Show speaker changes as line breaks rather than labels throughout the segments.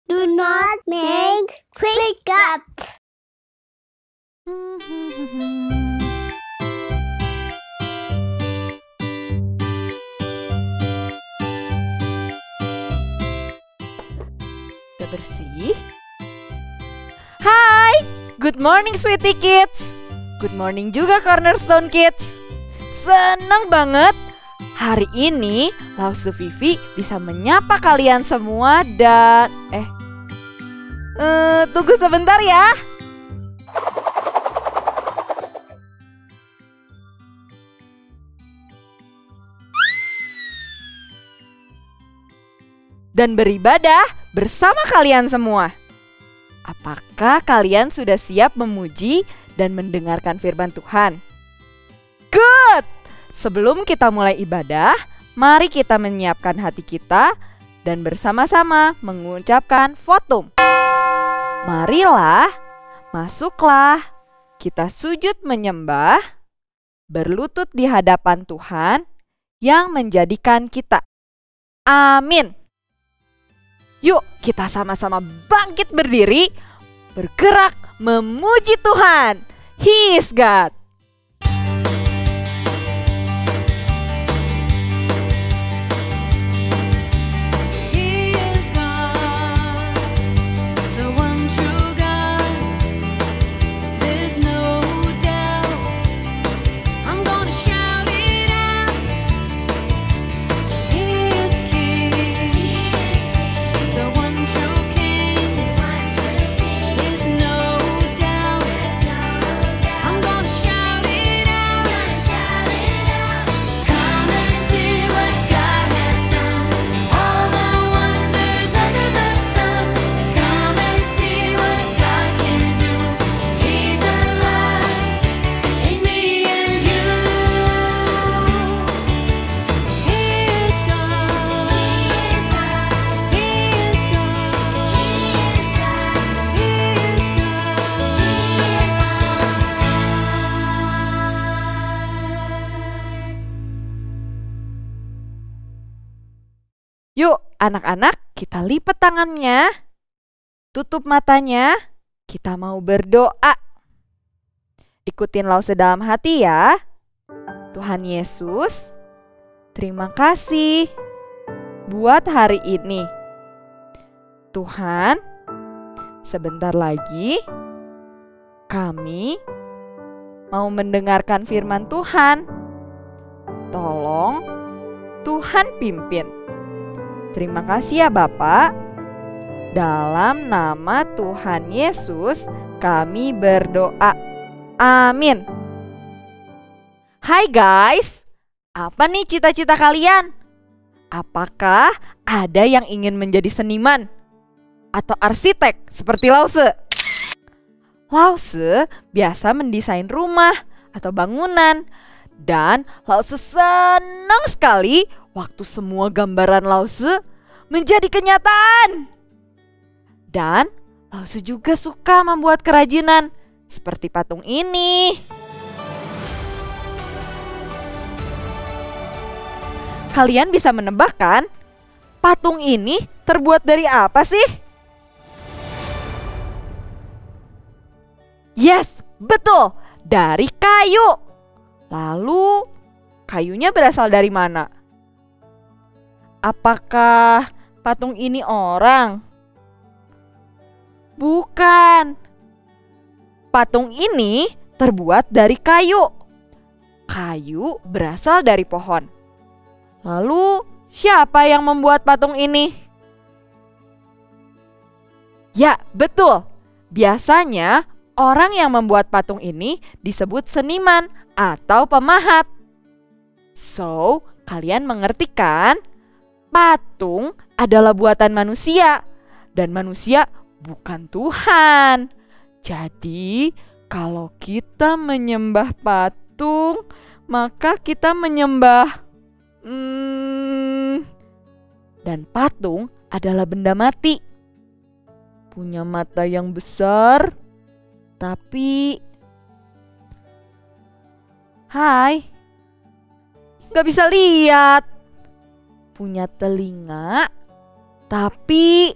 Do not make quick cut.
Udah bersih? Hai, good morning sweetie kids. Good morning juga Cornerstone Kids. Seneng banget hari ini Lause Vivi bisa menyapa kalian semua dan tunggu sebentar ya. Dan beribadah bersama kalian semua. Apakah kalian sudah siap memuji dan mendengarkan firman Tuhan? Good! Sebelum kita mulai ibadah, mari kita menyiapkan hati kita dan bersama-sama mengucapkan votum. Marilah, masuklah, kita sujud menyembah, berlutut di hadapan Tuhan yang menjadikan kita. Amin. Yuk kita sama-sama bangkit berdiri, bergerak memuji Tuhan. He is God. Yuk anak-anak, kita lipat tangannya, tutup matanya, kita mau berdoa. Ikutin Lause dalam hati ya. Tuhan Yesus, terima kasih buat hari ini. Tuhan, sebentar lagi kami mau mendengarkan firman Tuhan. Tolong Tuhan pimpin. Terima kasih ya Bapak. Dalam nama Tuhan Yesus kami berdoa. Amin. Hai guys, apa nih cita-cita kalian? Apakah ada yang ingin menjadi seniman atau arsitek seperti Lause? Lause biasa mendesain rumah atau bangunan. Dan Lause senang sekali waktu semua gambaran Lause menjadi kenyataan. Dan Lause juga suka membuat kerajinan seperti patung ini. Kalian bisa menebak kan? Patung ini terbuat dari apa sih? Yes, betul, dari kayu. Lalu, kayunya berasal dari mana? Apakah patung ini orang? Bukan. Patung ini terbuat dari kayu. Kayu berasal dari pohon. Lalu, siapa yang membuat patung ini? Ya, betul. Biasanya, orang yang membuat patung ini disebut seniman atau pemahat. So, kalian mengerti kan? Patung adalah buatan manusia dan manusia bukan Tuhan. Jadi, kalau kita menyembah patung, maka kita menyembah dan patung adalah benda mati. Punya mata yang besar, tapi gak bisa lihat. Punya telinga, tapi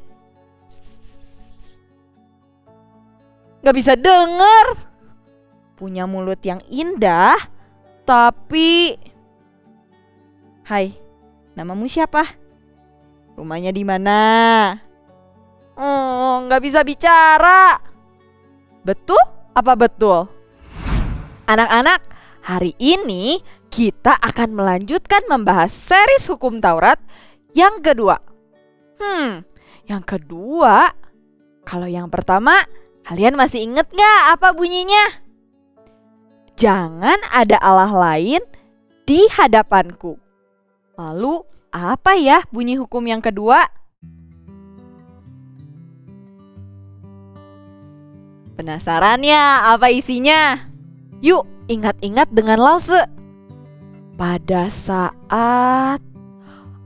gak bisa denger. Punya mulut yang indah, tapi... Hai, namamu siapa? Rumahnya di mana? Oh, gak bisa bicara. Betul apa betul? Anak-anak, hari ini kita akan melanjutkan membahas series hukum Taurat yang kedua. Yang kedua, kalau yang pertama, kalian masih inget gak apa bunyinya? Jangan ada Allah lain di hadapanku. Lalu apa ya bunyi hukum yang kedua? Penasaran ya apa isinya? Yuk ingat-ingat dengan Lause. Pada saat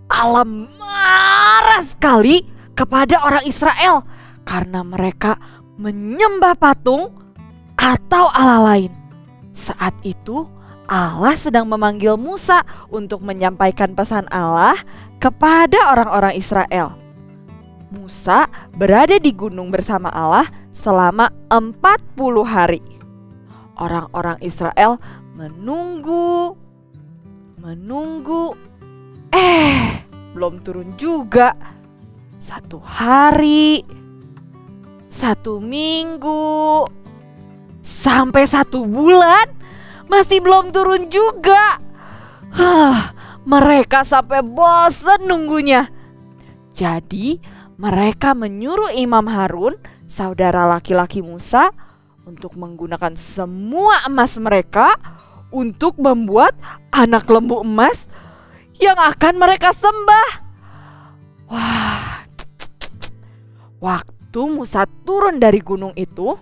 Allah marah sekali kepada orang Israel karena mereka menyembah patung atau Allah lain. Saat itu Allah sedang memanggil Musa untuk menyampaikan pesan Allah kepada orang-orang Israel. Musa berada di gunung bersama Allah selama 40 hari. Orang-orang Israel menunggu. Belum turun juga. 1 hari, 1 minggu, sampai 1 bulan masih belum turun juga. Mereka sampai bosan nunggunya. Jadi mereka menyuruh Imam Harun, saudara laki-laki Musa, untuk menggunakan semua emas mereka untuk membuat anak lembu emas yang akan mereka sembah. Waktu Musa turun dari gunung itu,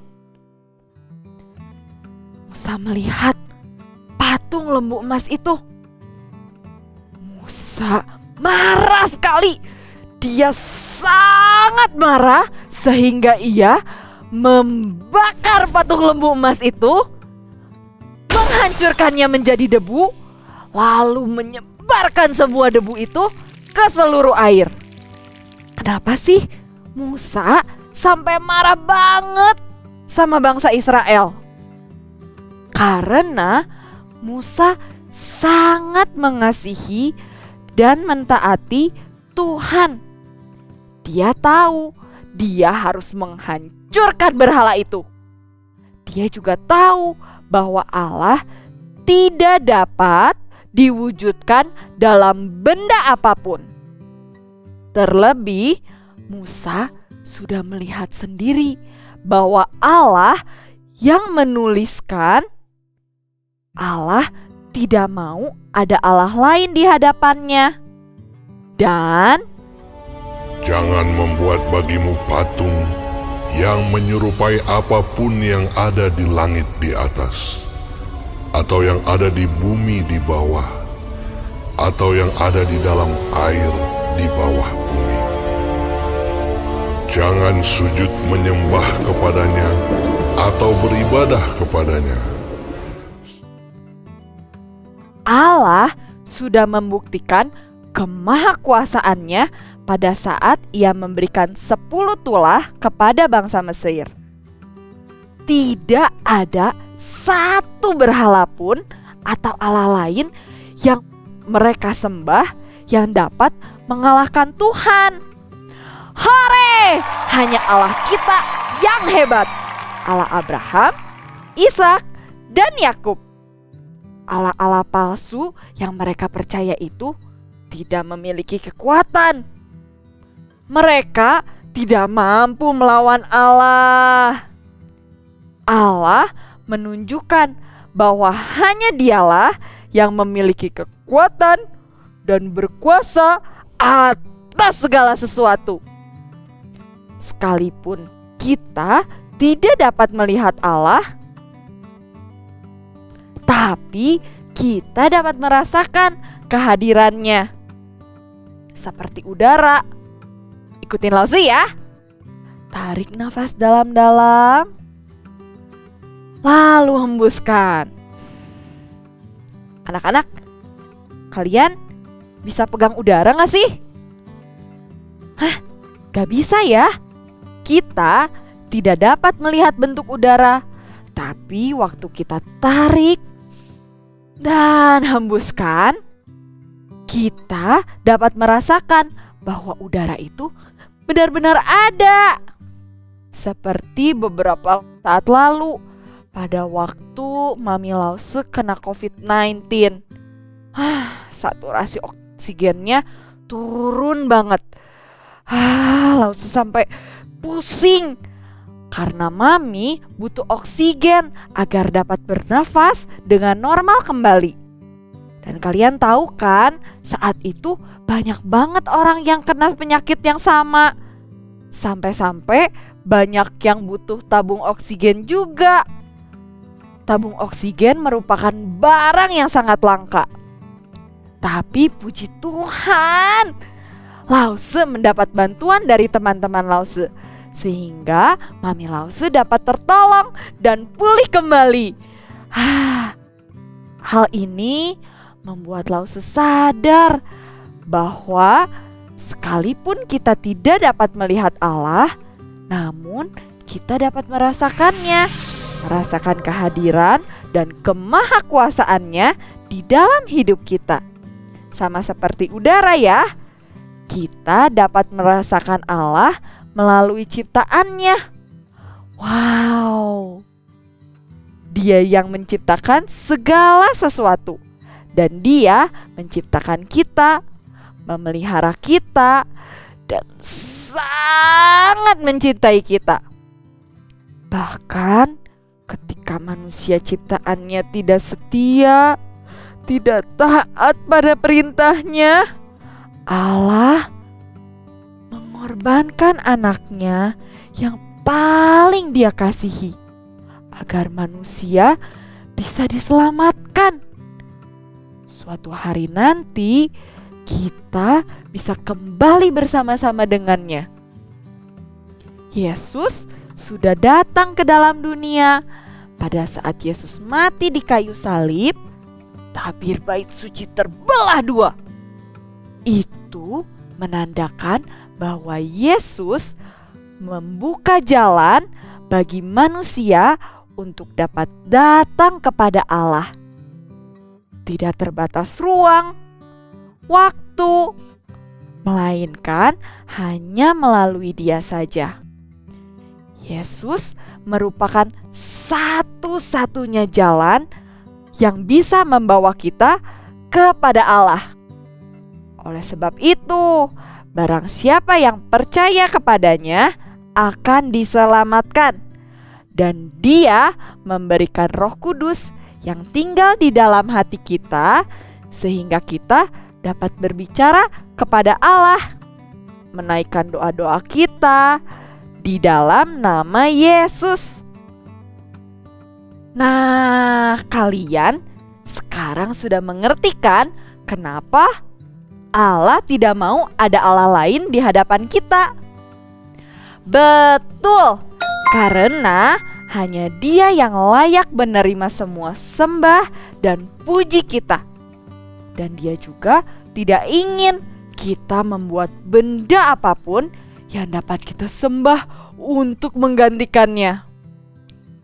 Musa melihat patung lembu emas itu. Musa marah sekali. Dia sangat marah sehingga ia membakar patung lembu emas itu, menghancurkannya menjadi debu, lalu menyebarkan semua debu itu ke seluruh air. Kenapa sih Musa sampai marah banget sama bangsa Israel? Karena Musa sangat mengasihi dan mentaati Tuhan. Dia tahu dia harus menghancurkan berhala itu. Dia juga tahu bahwa Allah tidak dapat diwujudkan dalam benda apapun. Terlebih, Musa sudah melihat sendiri bahwa Allah yang menuliskan, Allah tidak mau ada Allah lain di hadapannya. Dan
jangan membuat bagimu patung yang menyerupai apapun yang ada di langit di atas, atau yang ada di bumi di bawah, atau yang ada di dalam air di bawah bumi. Jangan sujud menyembah kepadanya atau beribadah kepadanya.
Allah sudah membuktikan kemahakuasaannya pada saat ia memberikan 10 tulah kepada bangsa Mesir. Tidak ada satu berhala pun atau Allah lain yang mereka sembah yang dapat mengalahkan Tuhan. Hore! Hanya Allah kita yang hebat. Allah Abraham, Ishak, dan Yakub. Allah-Allah palsu yang mereka percaya itu tidak memiliki kekuatan. Mereka tidak mampu melawan Allah. Allah menunjukkan bahwa hanya Dialah yang memiliki kekuatan dan berkuasa atas segala sesuatu. Sekalipun kita tidak dapat melihat Allah, tapi kita dapat merasakan kehadirannya. Seperti udara. Ikutin Lause ya. Tarik nafas dalam-dalam, lalu hembuskan. Anak-anak, kalian bisa pegang udara gak sih? Gak bisa ya. Kita tidak dapat melihat bentuk udara, tapi waktu kita tarik dan hembuskan, kita dapat merasakan bahwa udara itu benar-benar ada. Seperti beberapa saat lalu pada waktu Mami Lause kena COVID-19. Saturasi oksigennya turun banget. Lause sampai pusing karena Mami butuh oksigen agar dapat bernafas dengan normal kembali. Dan kalian tahu kan, saat itu banyak banget orang yang kena penyakit yang sama. Sampai-sampai banyak yang butuh tabung oksigen juga. Tabung oksigen merupakan barang yang sangat langka. Tapi puji Tuhan, Lause mendapat bantuan dari teman-teman Lause, sehingga Mami Lause dapat tertolong dan pulih kembali. Hal ini membuat Lause sadar bahwa sekalipun kita tidak dapat melihat Allah, namun kita dapat merasakannya, merasakan kehadiran dan kemahakuasaannya di dalam hidup kita. Sama seperti udara ya, kita dapat merasakan Allah melalui ciptaannya. Wow, Dia yang menciptakan segala sesuatu, dan Dia menciptakan kita, memelihara kita, dan sangat mencintai kita. Bahkan ketika manusia ciptaannya tidak setia, tidak taat pada perintahnya, Allah mengorbankan anaknya yang paling Dia kasihi agar manusia bisa diselamatkan. Suatu hari nanti kita bisa kembali bersama-sama dengannya. Yesus sudah datang ke dalam dunia. Pada saat Yesus mati di kayu salib, tabir bait suci terbelah dua. Itu menandakan bahwa Yesus membuka jalan bagi manusia untuk dapat datang kepada Allah. Tidak terbatas ruang, waktu, melainkan hanya melalui Dia saja. Yesus merupakan satu-satunya jalan yang bisa membawa kita kepada Allah. Oleh sebab itu, barang siapa yang percaya kepadanya akan diselamatkan, dan Dia memberikan Roh Kudus yang tinggal di dalam hati kita, sehingga kita dapat berbicara kepada Allah, menaikkan doa-doa kita di dalam nama Yesus. Nah, kalian sekarang sudah mengerti kan kenapa Allah tidak mau ada Allah lain di hadapan kita? Betul, karena hanya Dia yang layak menerima semua sembah dan puji kita. Dan Dia juga tidak ingin kita membuat benda apapun yang dapat kita sembah untuk menggantikannya.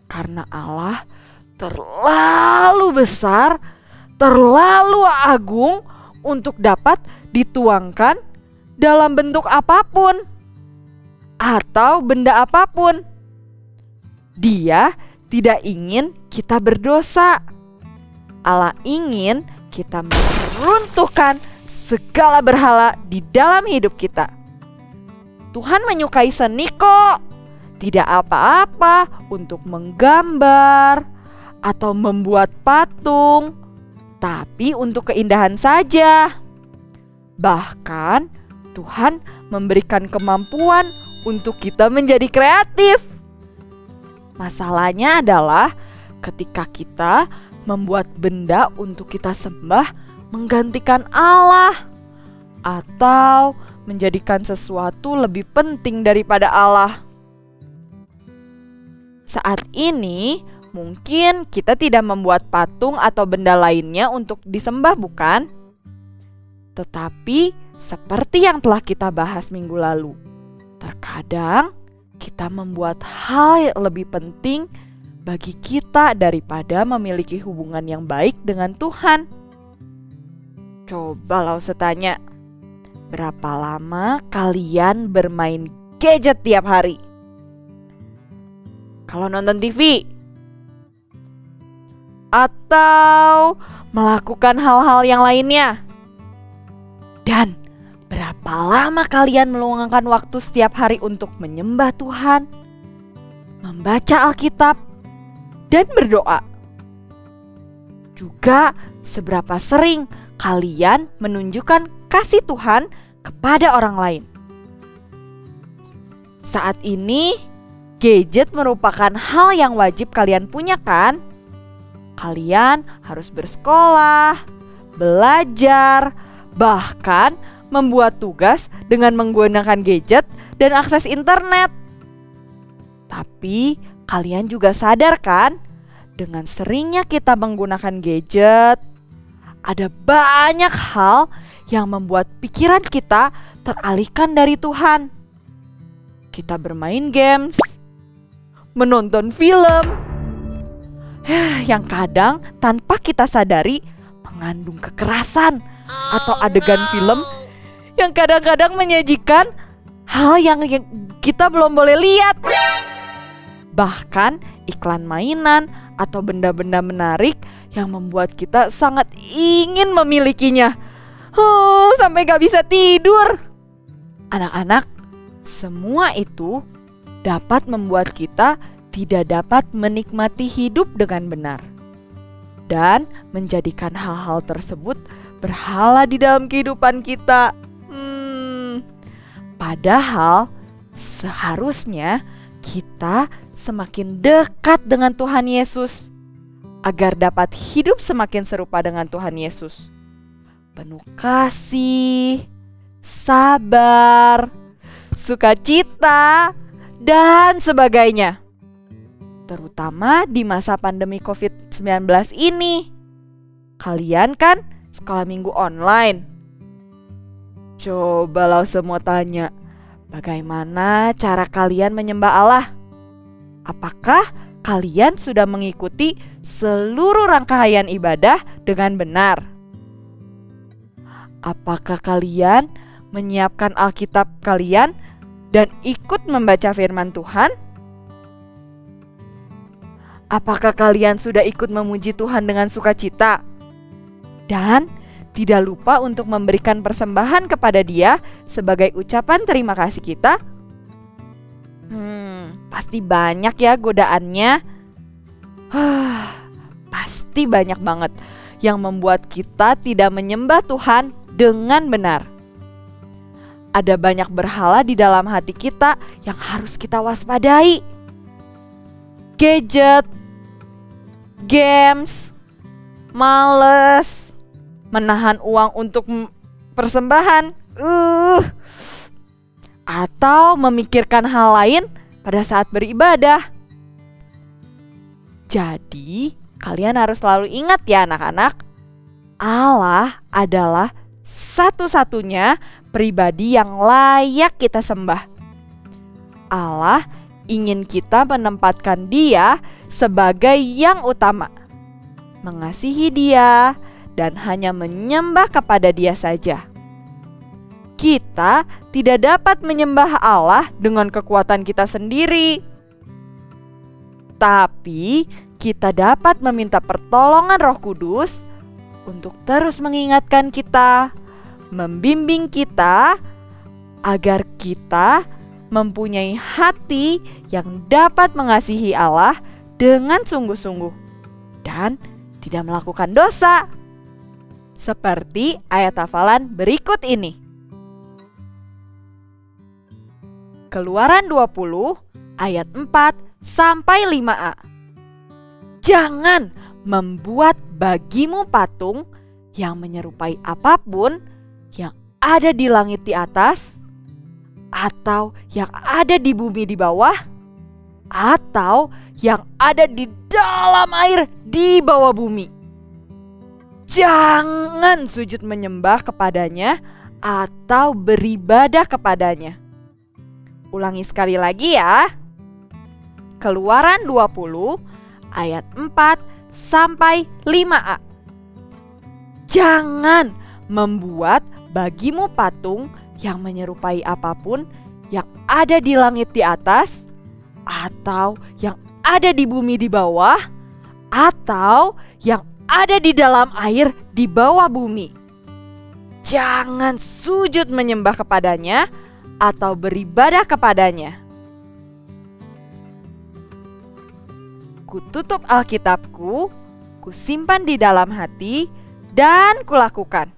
Karena Allah terlalu besar, terlalu agung untuk dapat dituangkan dalam bentuk apapun atau benda apapun. Dia tidak ingin kita berdosa. Allah ingin kita meruntuhkan segala berhala di dalam hidup kita. Tuhan menyukai seni kok. Tidak apa-apa untuk menggambar atau membuat patung, tapi untuk keindahan saja. Bahkan Tuhan memberikan kemampuan untuk kita menjadi kreatif. Masalahnya adalah ketika kita membuat benda untuk kita sembah menggantikan Allah, atau menjadikan sesuatu lebih penting daripada Allah. Saat ini mungkin kita tidak membuat patung atau benda lainnya untuk disembah, bukan? Tetapi seperti yang telah kita bahas minggu lalu, terkadang kita membuat hal lebih penting bagi kita daripada memiliki hubungan yang baik dengan Tuhan. Coba Lause tanya, berapa lama kalian bermain gadget tiap hari? Kalau nonton TV? Atau melakukan hal-hal yang lainnya? Dan berapa lama kalian meluangkan waktu setiap hari untuk menyembah Tuhan, membaca Alkitab, dan berdoa? Juga seberapa sering kalian menunjukkan kasih Tuhan kepada orang lain? Saat ini, gadget merupakan hal yang wajib kalian punya, kan? Kalian harus bersekolah, belajar, bahkan membuat tugas dengan menggunakan gadget dan akses internet. Tapi kalian juga sadar kan, dengan seringnya kita menggunakan gadget, ada banyak hal yang membuat pikiran kita teralihkan dari Tuhan. Kita bermain games, menonton film, yang kadang tanpa kita sadari mengandung kekerasan atau adegan film yang kadang-kadang menyajikan hal yang kita belum boleh lihat. Bahkan iklan mainan atau benda-benda menarik yang membuat kita sangat ingin memilikinya. Sampai gak bisa tidur. Anak-anak, semua itu dapat membuat kita tidak dapat menikmati hidup dengan benar dan menjadikan hal-hal tersebut berhala di dalam kehidupan kita. Padahal seharusnya kita semakin dekat dengan Tuhan Yesus agar dapat hidup semakin serupa dengan Tuhan Yesus. Penuh kasih, sabar, sukacita, dan sebagainya. Terutama di masa pandemi COVID-19 ini. Kalian kan sekolah minggu online. Coba lo semua tanya, bagaimana cara kalian menyembah Allah? Apakah kalian sudah mengikuti seluruh rangkaian ibadah dengan benar? Apakah kalian menyiapkan Alkitab kalian dan ikut membaca firman Tuhan? Apakah kalian sudah ikut memuji Tuhan dengan sukacita? Dan tidak lupa untuk memberikan persembahan kepada Dia sebagai ucapan terima kasih kita? Pasti banyak ya godaannya. Pasti banyak banget yang membuat kita tidak menyembah Tuhan dengan benar. Ada banyak berhala di dalam hati kita yang harus kita waspadai. Gadget, games, males, menahan uang untuk persembahan, atau memikirkan hal lain pada saat beribadah. Jadi, kalian harus selalu ingat ya anak-anak, Allah adalah satu-satunya pribadi yang layak kita sembah. Allah ingin kita menempatkan Dia sebagai yang utama, mengasihi Dia, dan hanya menyembah kepada Dia saja. Kita tidak dapat menyembah Allah dengan kekuatan kita sendiri, tapi kita dapat meminta pertolongan Roh Kudus untuk terus mengingatkan kita, membimbing kita, agar kita mempunyai hati yang dapat mengasihi Allah dengan sungguh-sungguh dan tidak melakukan dosa. Seperti ayat hafalan berikut ini. Keluaran 20 ayat 4 sampai 5a. Jangan membuat bagimu patung yang menyerupai apapun yang ada di langit di atas, atau yang ada di bumi di bawah, atau yang ada di dalam air di bawah bumi. Jangan sujud menyembah kepadanya atau beribadah kepadanya. Ulangi sekali lagi ya. Keluaran 20 ayat 4 sampai 5a. Jangan membuat bagimu patung yang menyerupai apapun yang ada di langit di atas, atau yang ada di bumi di bawah, atau yang ada di dalam air di bawah bumi. Jangan sujud menyembah kepadanya atau beribadah kepadanya. Kututup Alkitabku, kusimpan di dalam hati, dan kulakukan.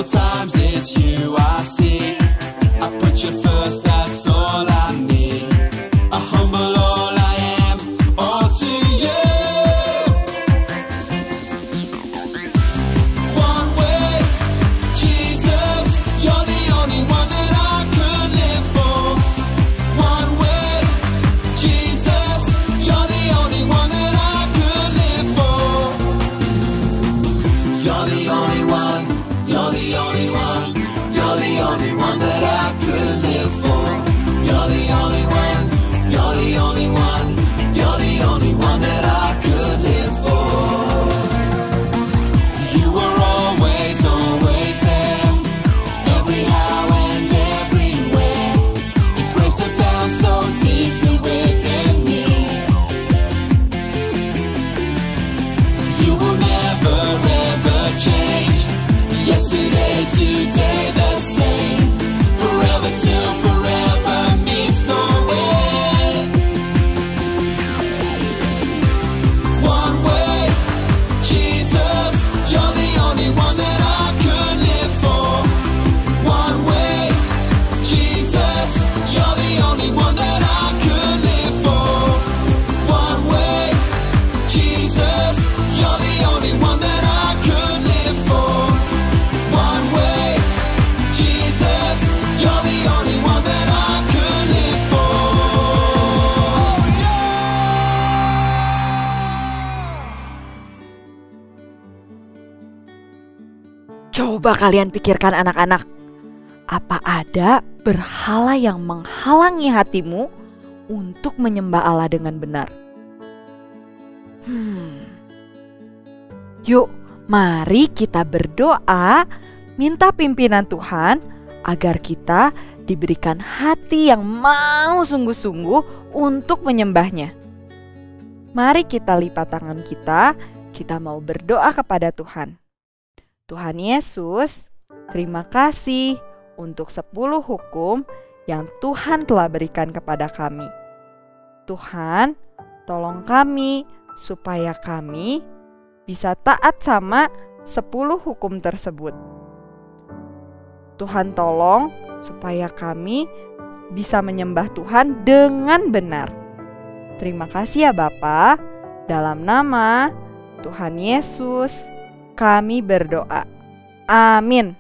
Times it's you I see. I put you first, that's all I need. I humble all I am, all to you. One way, Jesus, you're the only one that I could live for. One way, Jesus, you're the only one that I could live for. You're the only one. You're the only one, you're the only one that I could live for. You're the only one, you're the only one, you're the only one that I could live for. You were always, always there, every how and everywhere. Your grace abounds so deeply within me. You will never ever change. Yesterday, today, the same. Forever till forever meets no end. One way, Jesus, you're the only one that I could live for. One way, Jesus, you're the only one that I could live for. One way, Jesus, you're the only one that I could live for. One way, Jesus, you're the only one that I could live for.
Coba kalian pikirkan anak-anak, apa ada berhala yang menghalangi hatimu untuk menyembah Allah dengan benar? Yuk, mari kita berdoa, minta pimpinan Tuhan agar kita diberikan hati yang mau sungguh-sungguh untuk menyembahnya. Mari kita lipat tangan kita mau berdoa kepada Tuhan. Tuhan Yesus, terima kasih untuk 10 hukum yang Tuhan telah berikan kepada kami. Tuhan, tolong kami supaya kami bisa taat sama 10 hukum tersebut. Tuhan tolong supaya kami bisa menyembah Tuhan dengan benar. Terima kasih ya Bapa. Dalam nama Tuhan Yesus kami berdoa. Amin.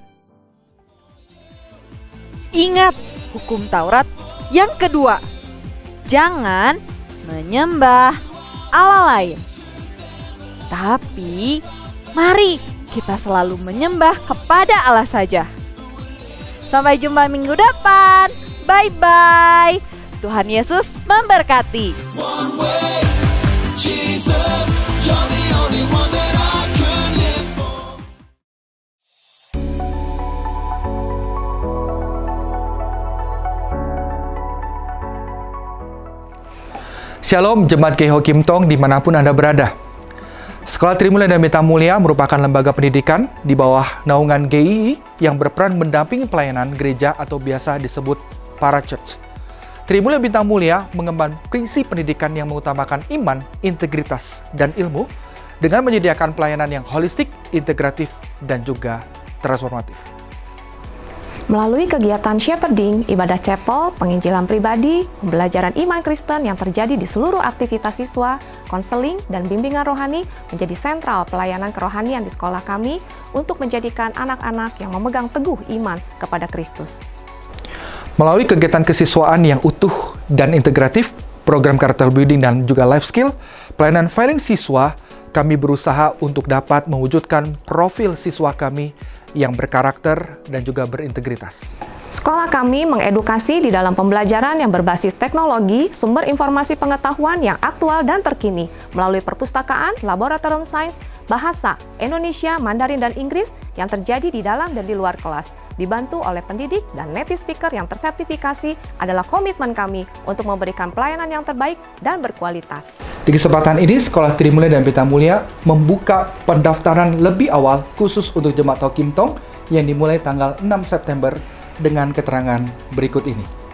Ingat hukum Taurat yang kedua. Jangan menyembah Allah lain. Tapi mari kita selalu menyembah kepada Allah saja. Sampai jumpa minggu depan. Bye-bye. Tuhan Yesus memberkati.
One way, Jesus, you're the only one that I could live for.
Shalom Jemaat GEI Ho Kim Tong dimanapun Anda berada. Sekolah Trimulya dan Bintang Mulia merupakan lembaga pendidikan di bawah naungan GEI yang berperan mendampingi pelayanan gereja atau biasa disebut Parachurch. Trimulya Bintang Mulia mengemban prinsip pendidikan yang mengutamakan iman, integritas, dan ilmu dengan menyediakan pelayanan yang holistik, integratif, dan juga transformatif.
Melalui kegiatan shepherding, ibadah chapel, penginjilan pribadi, pembelajaran iman Kristen yang terjadi di seluruh aktivitas siswa, konseling, dan bimbingan rohani menjadi sentral pelayanan kerohanian di sekolah kami untuk menjadikan anak-anak yang memegang teguh iman kepada Kristus.
Melalui kegiatan kesiswaan yang utuh dan integratif, program character building dan juga life skill, pelayanan filing siswa, kami berusaha untuk dapat mewujudkan profil siswa kami yang berkarakter dan juga berintegritas.
Sekolah kami mengedukasi di dalam pembelajaran yang berbasis teknologi, sumber informasi pengetahuan yang aktual dan terkini melalui perpustakaan, laboratorium sains, bahasa, Indonesia, Mandarin, dan Inggris yang terjadi di dalam dan di luar kelas. Dibantu oleh pendidik dan native speaker yang tersertifikasi adalah komitmen kami untuk memberikan pelayanan yang terbaik dan berkualitas.
Di kesempatan ini, Sekolah Trimulya dan Pelita Mulia membuka pendaftaran lebih awal khusus untuk Jemaat Ho Kim Tong yang dimulai tanggal 6 September dengan keterangan berikut ini.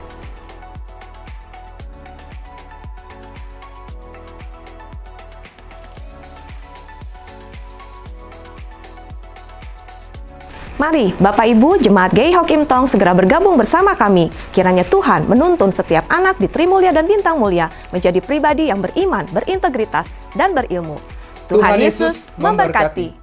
Mari Bapak Ibu Jemaat GEI Ho Kim Tong segera bergabung bersama kami. Kiranya Tuhan menuntun setiap anak di Trimulya dan Bintang Mulia menjadi pribadi yang beriman, berintegritas, dan berilmu. Tuhan Yesus memberkati.